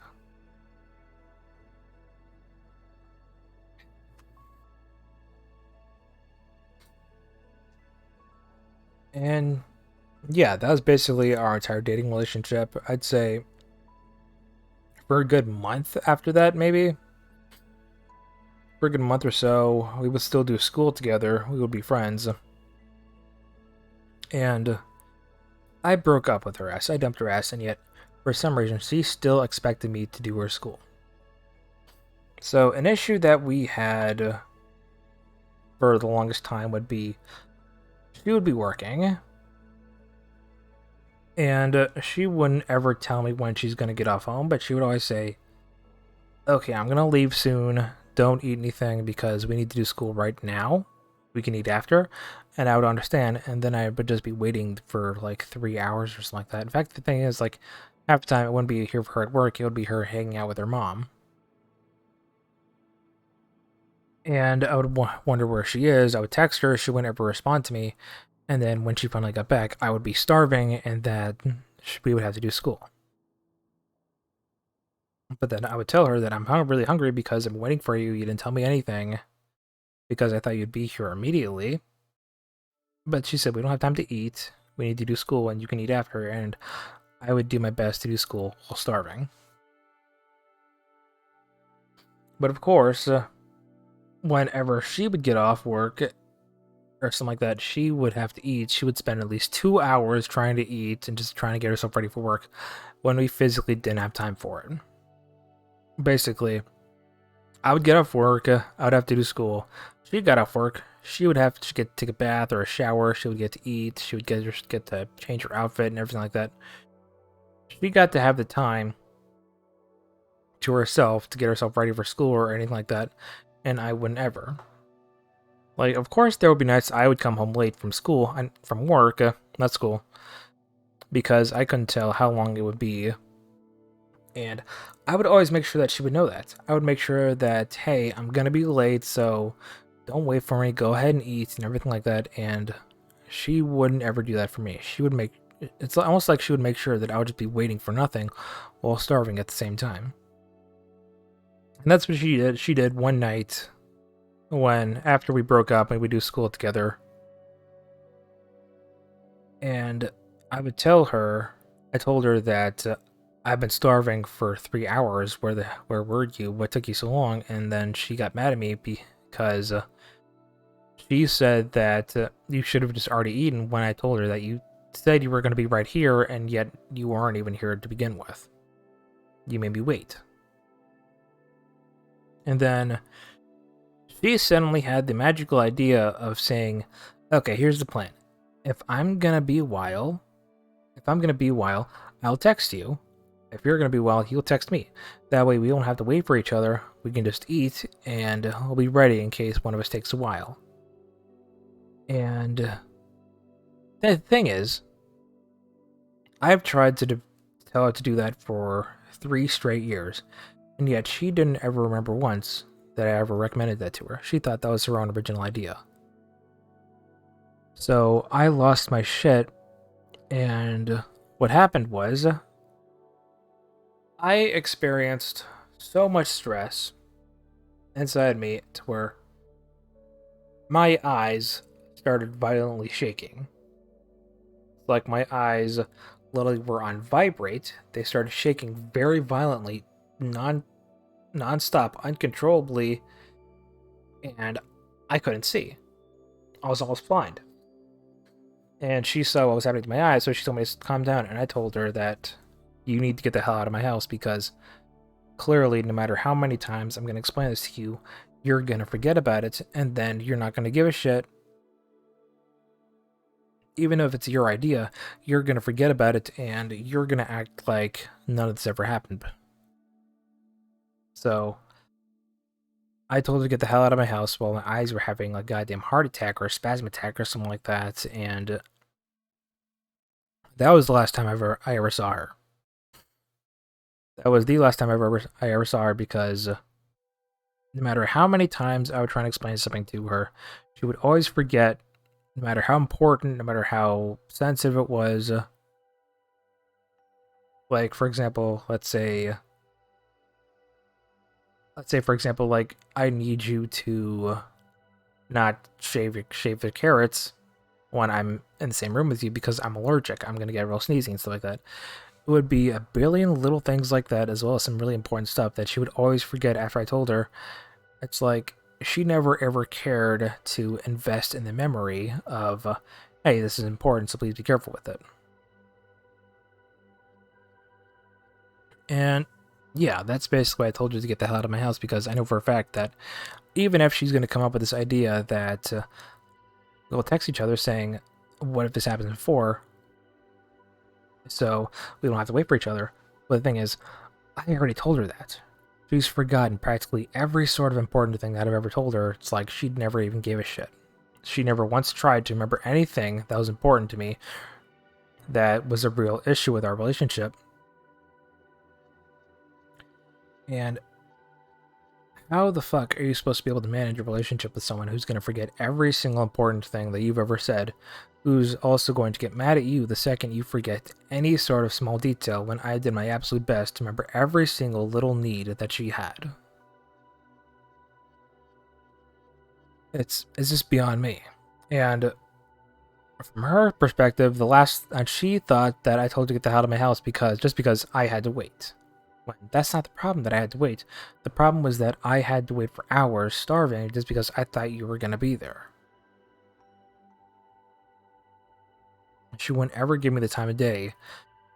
And yeah, that was basically our entire dating relationship. I'd say for a good month after that, maybe. For a good month or so, we would still do school together. We would be friends. And I broke up with her ass. I dumped her ass, and yet, for some reason, she still expected me to do her school. So, an issue that we had for the longest time would be she would be working, and she wouldn't ever tell me when she's going to get off home, but she would always say, okay, I'm going to leave soon. Don't eat anything because we need to do school right now. We can eat after. And I would understand. And then I would just be waiting for like 3 hours or something like that. In fact, the thing is, like, half the time it wouldn't be here for her at work. It would be her hanging out with her mom. And I would wonder where she is. I would text her. She wouldn't ever respond to me. And then when she finally got back, I would be starving and that we would have to do school. But then I would tell her that I'm really hungry because I'm waiting for you. You didn't tell me anything because I thought you'd be here immediately. But she said, we don't have time to eat. We need to do school and you can eat after. And I would do my best to do school while starving. But of course, whenever she would get off work or something like that, she would have to eat. She would spend at least 2 hours trying to eat and just trying to get herself ready for work when we physically didn't have time for it. Basically, I would get off work, I would have to do school. She got off work, she would have to take a bath or a shower, she would get to eat, she would get to change her outfit and everything like that. She got to have the time to herself to get herself ready for school or anything like that, and I wouldn't ever. Like, of course, there would be nights I would come home late from school and from work, not school, because I couldn't tell how long it would be. And I would always make sure that she would know that. I would make sure that, hey, I'm gonna be late, so don't wait for me, go ahead and eat and everything like that. And she wouldn't ever do that for me. She would make it's almost like she would make sure that I would just be waiting for nothing while starving at the same time. And that's what she did. She did one night when, after we broke up and we do school together. And I would tell her, I told her that I've been starving for 3 hours. Where were you? What took you so long? And then she got mad at me because she said that you should have just already eaten when I told her that you said you were going to be right here, and yet you weren't even here to begin with. You made me wait. And then she suddenly had the magical idea of saying, okay, here's the plan. If I'm gonna be a while, I'll text you. If you're gonna be a while, you'll text me. That way we don't have to wait for each other. We can just eat, and we'll be ready in case one of us takes a while. And the thing is, I've tried to tell her to do that for 3 straight years, and yet she didn't ever remember once that I ever recommended that to her. She thought that was her own original idea. So I lost my shit, and what happened was I experienced so much stress inside me to where my eyes started violently shaking. Like my eyes literally were on vibrate. They started shaking very violently, non-stop, uncontrollably, and I couldn't see. I was almost blind. And she saw what was happening to my eyes, so she told me to calm down, and I told her that you need to get the hell out of my house because clearly, no matter how many times I'm going to explain this to you, you're going to forget about it, and then you're not going to give a shit. Even if it's your idea, you're going to forget about it, and you're going to act like none of this ever happened. So I told her to get the hell out of my house while my eyes were having a goddamn heart attack or a spasm attack or something like that, and that was the last time I ever saw her. That was the last time I ever saw her because no matter how many times I would try and explain something to her, she would always forget, no matter how important, no matter how sensitive it was. Like, for example, let's say, for example, like, I need you to not shave the carrots when I'm in the same room with you because I'm allergic. I'm going to get real sneezy and stuff like that. It would be a billion little things like that, as well as some really important stuff that she would always forget after I told her. It's like she never ever cared to invest in the memory of, hey, this is important, so please be careful with it. And yeah, that's basically why I told you to get the hell out of my house, because I know for a fact that even if she's going to come up with this idea that we'll text each other saying, what if this happens in 4? So we don't have to wait for each other. But the thing is, I already told her that. She's forgotten practically every sort of important thing that I've ever told her. It's like she never even gave a shit. She never once tried to remember anything that was important to me that was a real issue with our relationship. And how the fuck are you supposed to be able to manage a relationship with someone who's going to forget every single important thing that you've ever said, who's also going to get mad at you the second you forget any sort of small detail when I did my absolute best to remember every single little need that she had? It's just beyond me. And from her perspective, she thought that I told her to get the hell out of my house because I had to wait. When that's not the problem that I had to wait. The problem was that I had to wait for hours starving just because I thought you were going to be there. She wouldn't ever give me the time of day,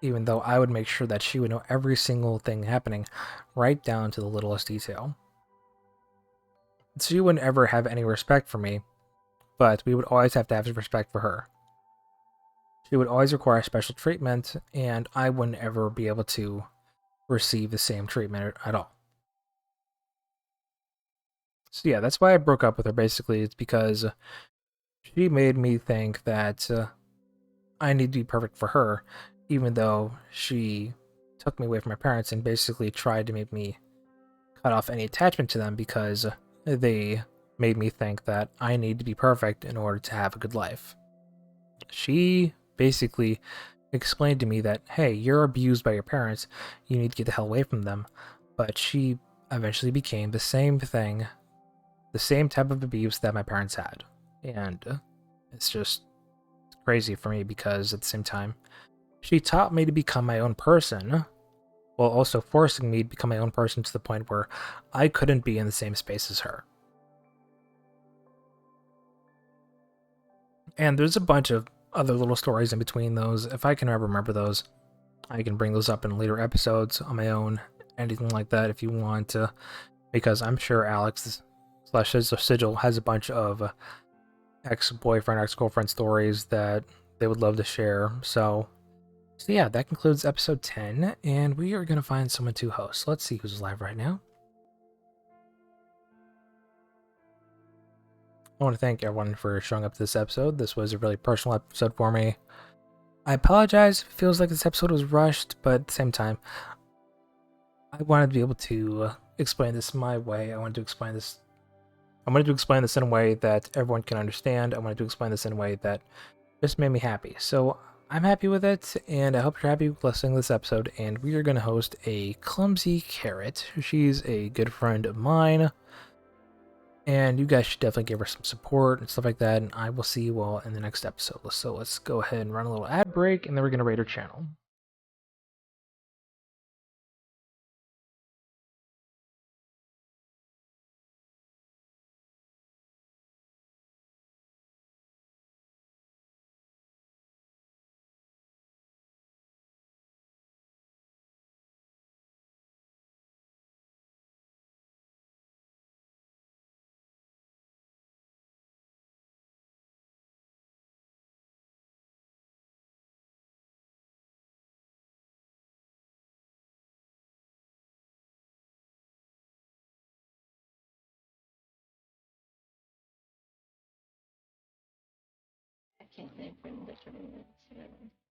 even though I would make sure that she would know every single thing happening, right down to the littlest detail. She wouldn't ever have any respect for me, but we would always have to have respect for her. She would always require special treatment, and I wouldn't ever be able to receive the same treatment at all. So yeah, that's why I broke up with her, basically. It's because she made me think that I need to be perfect for her, even though she took me away from my parents and basically tried to make me cut off any attachment to them because they made me think that I need to be perfect in order to have a good life. She basically explained to me that, hey, you're abused by your parents, you need to get the hell away from them. But she eventually became the same thing, the same type of abuse that my parents had. And it's just crazy for me because at the same time, she taught me to become my own person while also forcing me to become my own person to the point where I couldn't be in the same space as her. And there's a bunch of other little stories in between those. If I can ever remember those, I can bring those up in later episodes on my own anything like that if you want to, because I'm sure Alex slash Sigil has a bunch of ex-boyfriend, ex-girlfriend stories that they would love to share. So yeah, that concludes episode 10, and we are going to find someone to host. Let's see who's live right now. I want to thank everyone for showing up to this episode. This was a really personal episode for me. I apologize if it feels like this episode was rushed, but at the same time, I wanted to be able to explain this my way. I wanted to explain this in a way that everyone can understand. I wanted to explain this in a way that just made me happy. So I'm happy with it, and I hope you're happy with listening to this episode. And we are going to host a Clumsy Carrot. She's a good friend of mine, and you guys should definitely give her some support and stuff like that. And I will see you all in the next episode. So let's go ahead and run a little ad break, and then we're going to rate her channel. I can't name for the